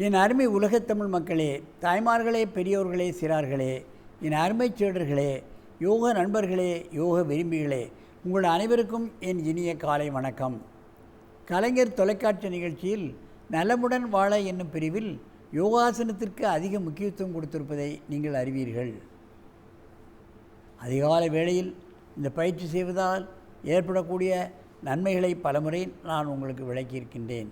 என் அருமை உலகத்தமிழ் மக்களே, தாய்மார்களே, பெரியோர்களே, சிறார்களே, என் அருமை சீடர்களே, யோக நண்பர்களே, யோக விரும்பிகளே, உங்கள் அனைவருக்கும் என் இனிய காலை வணக்கம். கலைஞர் தொலைக்காட்சி நிகழ்ச்சியில் நலமுடன் வாழ என்னும் பிரிவில் யோகாசனத்திற்கு அதிக முக்கியத்துவம் கொடுத்திருப்பதை நீங்கள் அறிவீர்கள். அதிகாலை வேளையில் இந்த பயிற்சி செய்வதால் ஏற்படக்கூடிய நன்மைகளை பலமுறை நான் உங்களுக்கு விளக்கியிருக்கின்றேன்.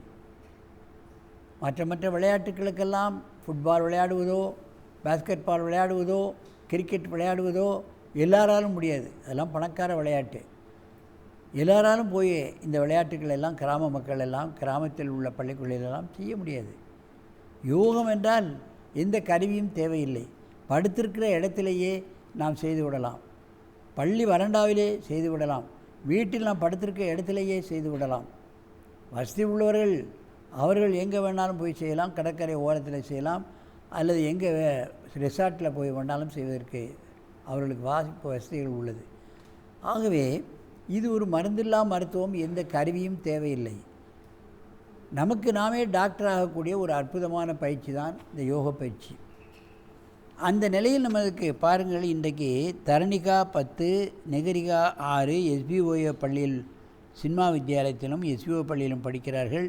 மற்ற விளையாட்டுகளுக்கெல்லாம் ஃபுட்பால் விளையாடுவதோ, பாஸ்கெட் பால் விளையாடுவதோ, கிரிக்கெட் விளையாடுவதோ எல்லாராலும் முடியாது. அதெல்லாம் பணக்கார விளையாட்டு. எல்லாராலும் போய் இந்த விளையாட்டுகள் எல்லாம் கிராம மக்கள் எல்லாம் கிராமத்தில் உள்ள பள்ளிக்கூடங்களெல்லாம் செய்ய முடியாது. யோகம் என்றால் எந்த கருவியும் தேவையில்லை. படுத்திருக்கிற இடத்திலேயே நாம் செய்து விடலாம். பள்ளி வறண்டாவிலே செய்து விடலாம். வீட்டில் நாம் படுத்திருக்கிற இடத்திலேயே செய்து விடலாம். வசதி உள்ளவர்கள் அவர்கள் எங்கே வேணாலும் போய் செய்யலாம். கடற்கரை ஓரத்தில் செய்யலாம், அல்லது எங்கே ரெசார்ட்டில் போய் வேணாலும் செய்வதற்கு அவர்களுக்கு வாசிப்பு வசதிகள் உள்ளது. ஆகவே இது ஒரு மருந்தில்லா மருத்துவம். எந்த கருவியும் தேவையில்லை. நமக்கு நாமே டாக்டர் ஆகக்கூடிய ஒரு அற்புதமான பயிற்சி தான் இந்த யோக பயிற்சி. அந்த நிலையில் நமக்கு பாருங்கள், இன்றைக்கு தரணிகா 10, நெகரிகா 6 SBOA பள்ளியில் சினிமா வித்யாலயத்திலும் SBO பள்ளியிலும் படிக்கிறார்கள்.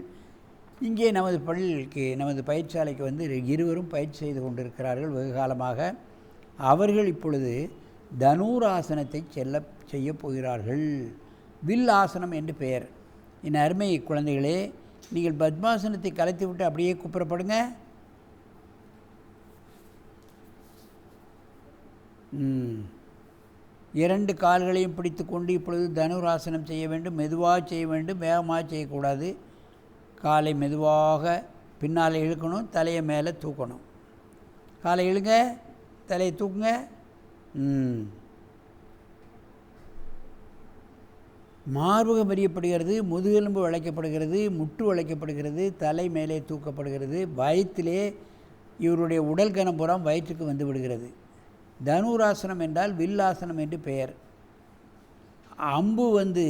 இங்கே நமது பள்ளிக்கு நமது பயிற்சியாலைக்கு வந்து இருவரும் பயிற்சி செய்து கொண்டிருக்கிறார்கள் வெகு காலமாக. அவர்கள் இப்பொழுது தனுராசனத்தை செய்ய போகிறார்கள். வில் ஆசனம் என்று பெயர். என் அருமை குழந்தைகளே, நீங்கள் பத்மாசனத்தை கலைத்து விட்டு அப்படியே குப்புறப்படுங்க. இரண்டு கால்களையும் பிடித்து கொண்டு இப்பொழுது தனுராசனம் செய்ய வேண்டும். மெதுவாக செய்ய வேண்டும், வேகமாக செய்யக்கூடாது. காலை மெதுவாக பின்னால் இழுக்கணும், தலையை மேலே தூக்கணும். காலை இழுங்க, தலையை தூக்குங்க. மார்பகம் அறியப்படுகிறது, முதுகெலும்பு வளைக்கப்படுகிறது, முட்டு வளைக்கப்படுகிறது, தலை மேலே தூக்கப்படுகிறது. வயிற்றிலே இவருடைய உடல் கனப்புறம் வயிற்றுக்கு வந்து விடுகிறது. தனுராசனம் என்றால் வில்லாசனம் என்று பெயர். அம்பு வந்து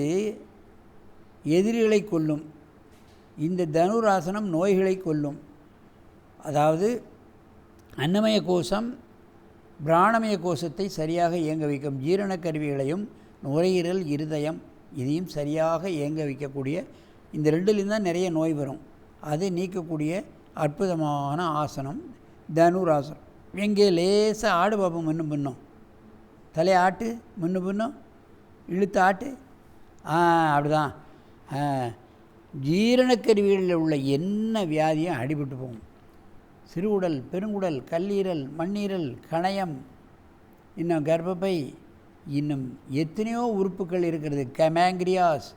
எதிரிகளை கொல்லும். இந்த தனுராசனம் நோய்களை கொல்லும். அதாவது அன்னமய கோஷம், பிராணமய கோஷத்தை சரியாக இயங்க வைக்கும். ஜீரண கருவிகளையும் நுரையீரல், இருதயம் இதையும் சரியாக இயங்க வைக்கக்கூடிய இந்த ரெண்டுலேயும் தான் நிறைய நோய் வரும். அதை நீக்கக்கூடிய அற்புதமான ஆசனம் தனுராசனம். எங்கே லேசாக ஆடு பார்ப்போம். முன்னும் பின்னும் தலையை ஆட்டு, முன்னும் பின்னும் இழுத்து ஆட்டு. அப்படிதான். ஜீரணக்கருவிகளில் உள்ள என்ன வியாதியும் அடிபட்டு போகும். சிறுகுடல், பெருங்குடல், கல்லீரல், மண்ணீரல், கணையம், இன்னும் கர்ப்பப்பை, இன்னும் எத்தனையோ உறுப்புகள் இருக்கிறது. கமேங்கிரியாஸ்,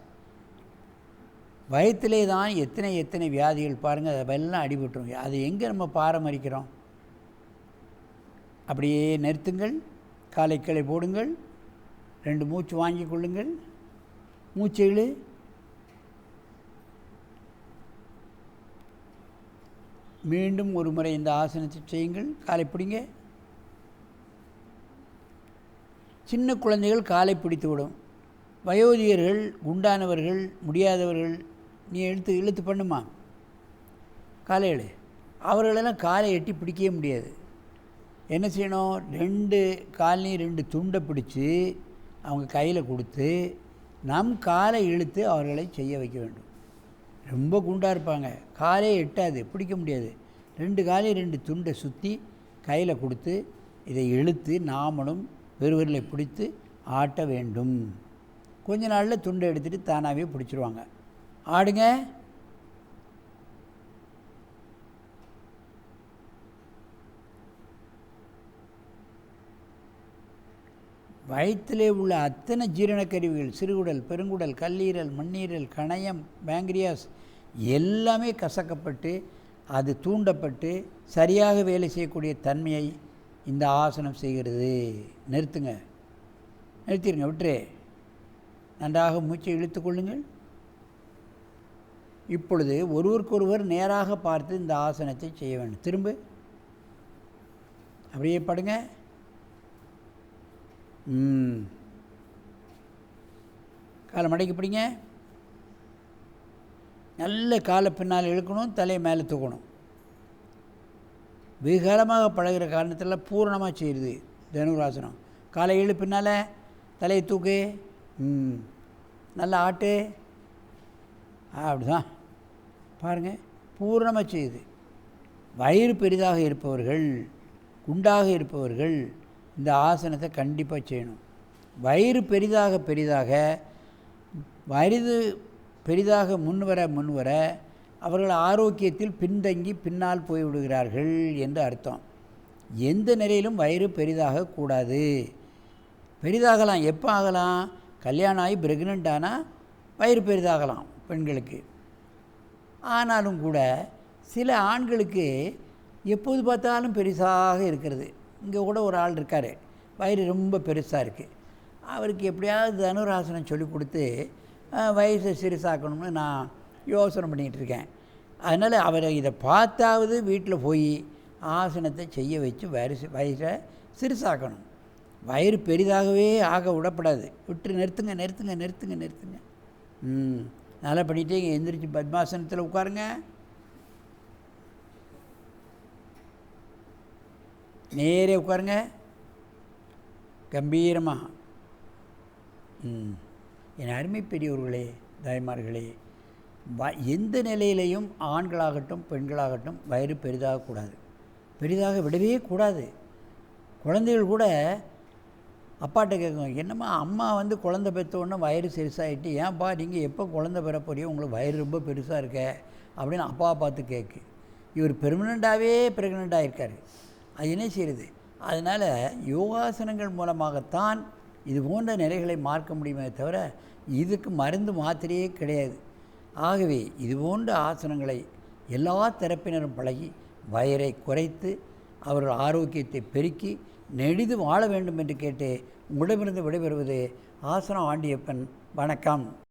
வயிற்றிலே தான் எத்தனை வியாதிகள் பாருங்கள். அதெல்லாம் அடிபட்டுரும். அது எங்கே நம்ம பாரமரிக்கிறோம்? அப்படியே நிறுத்துங்கள். காலை கீழே போடுங்கள். 2 மூச்சு வாங்கி கொள்ளுங்கள். மூச்சு இழு. மீண்டும் ஒரு முறை இந்த ஆசனத்தை செய்யுங்கள். காலை பிடிங்க. சின்ன குழந்தைகள் காலை பிடித்து விடும். வயோதிகர்கள், குண்டானவர்கள், முடியாதவர்கள், நீ இழுத்து பண்ணுமா காலை எழு. அவர்களெல்லாம் காலை எட்டி பிடிக்கவே முடியாது. என்ன செய்யணும்? 2 காலையும் 2 துண்டை பிடிச்சி அவங்க கையில் கொடுத்து நம் காலை இழுத்து அவர்களை செய்ய வைக்க வேண்டும். ரொம்ப குண்டாக இருப்பாங்க, காலே எட்டாது, பிடிக்க முடியாது. 2 காலையும் 2 துண்டை சுற்றி கையில் கொடுத்து இதை இழுத்து நாமளும் வெறுவரில் பிடித்து ஆட்ட வேண்டும். கொஞ்ச நாளில் துண்டை எடுத்துகிட்டு தானாகவே பிடிச்சிருவாங்க. ஆடுங்க. வயிற்றிலே உள்ள அத்தனை ஜீரணக்கருவிகள், சிறுகுடல், பெருங்குடல், கல்லீரல், மண்ணீரல், கணையம், பேங்கிரியாஸ் எல்லாமே கசக்கப்பட்டு அது தூண்டப்பட்டு சரியாக வேலை செய்யக்கூடிய தன்மையை இந்த ஆசனம் செய்கிறது. நிறுத்துங்க. நிறுத்திடுங்க. விட்டுரு. நன்றாக மூச்சை இழுத்து கொள்ளுங்கள். இப்பொழுது ஒருவருக்கொருவர் நேராக பார்த்து இந்த ஆசனத்தை செய்ய வேண்டும். திரும்ப அப்படியே படுங்க. காலை மடக்கி பிடிங்க. நல்ல காலை பின்னால் இழுக்கணும், தலையை மேலே தூக்கணும். வெகு காலமாக பழகிற காரணத்தில் பூரணமாக செய்யுது தனுராசனம். காலை எழு, பின்னால் தலையை தூக்கு, நல்லா ஆட்டு, அப்படிதான் பாருங்கள், பூரணமாக செய்யுது. வயிறு பெரிதாக இருப்பவர்கள், குண்டாக இருப்பவர்கள் இந்த ஆசனத்தை கண்டிப்பாக செய்யணும். வயிறு பெரிதாக பெரிதாக முன்வர அவர்கள் ஆரோக்கியத்தில் பின்தங்கி பின்னால் போய்விடுகிறார்கள் என்று அர்த்தம். எந்த நிலையிலும் வயிறு பெரிதாக கூடாது. பெரிதாகலாம், எப்போ ஆகலாம்? கல்யாணம் ஆகி ப்ரெக்னென்ட் ஆனால் வயிறு பெரிதாகலாம் பெண்களுக்கு. ஆனாலும் கூட சில ஆண்களுக்கு எப்போது பார்த்தாலும் பெருசாக இருக்கிறது. இங்கே கூட ஒரு ஆள் இருக்கார், வயிறு ரொம்ப பெருசாக இருக்குது. அவருக்கு எப்படியாவது தனுராசனம் சொல்லி கொடுத்து வயசை சிறுசாக்கணும்னு நான் யோசனை பண்ணிகிட்டு இருக்கேன். அதனால் அவரை இதை பார்த்தாவது வீட்டில் போய் ஆசனத்தை செய்ய வச்சு வயசை சிறுசாக்கணும். வயிறு பெரிதாகவே ஆக விடப்படாது. விட்டு நிறுத்துங்க. நல்லா பண்ணிகிட்டே எந்திரிச்சு பத்மாசனத்தில் உட்காருங்க. நேரே உட்காருங்க, கம்பீரமாக. என் அருமை பெரியவர்களே, தாய்மார்களே, எந்த நிலையிலையும் ஆண்களாகட்டும் பெண்களாகட்டும் வயிறு பெரிதாகக்கூடாது, பெரிதாக விடவே கூடாது. குழந்தைகள் கூட அப்பாட்ட கேட்கும், என்னம்மா அம்மா குழந்தை பெற்றோடனே வயிறு சிறுசாகிட்டு, ஏன்ப்பா நீங்கள் எப்போ குழந்தை பெற போறியோ உங்களுக்கு வயிறு ரொம்ப பெருசாக இருக்க அப்படின்னு அப்பாவை பார்த்து கேட்கு. இவர் பெர்மனண்ட்டாகவே ப்ரெக்னென்ட் ஆகிருக்கார். அது என்ன செய்யுது? அதனால் யோகாசனங்கள் மூலமாகத்தான் இது போன்ற நிலைகளை மாற்ற முடியுமே தவிர இதுக்கு மருந்து மாத்திரையே கிடையாது. ஆகவே இது போன்ற ஆசனங்களை எல்லா தரப்பினரும் பழகி வயிறை குறைத்து அவர்கள் ஆரோக்கியத்தை பெருக்கி நெடிது வாழ வேண்டும் என்று கேட்டு உங்களிடமிருந்து விடைபெறுவது ஆசனம் ஆண்டியப்பன். வணக்கம்.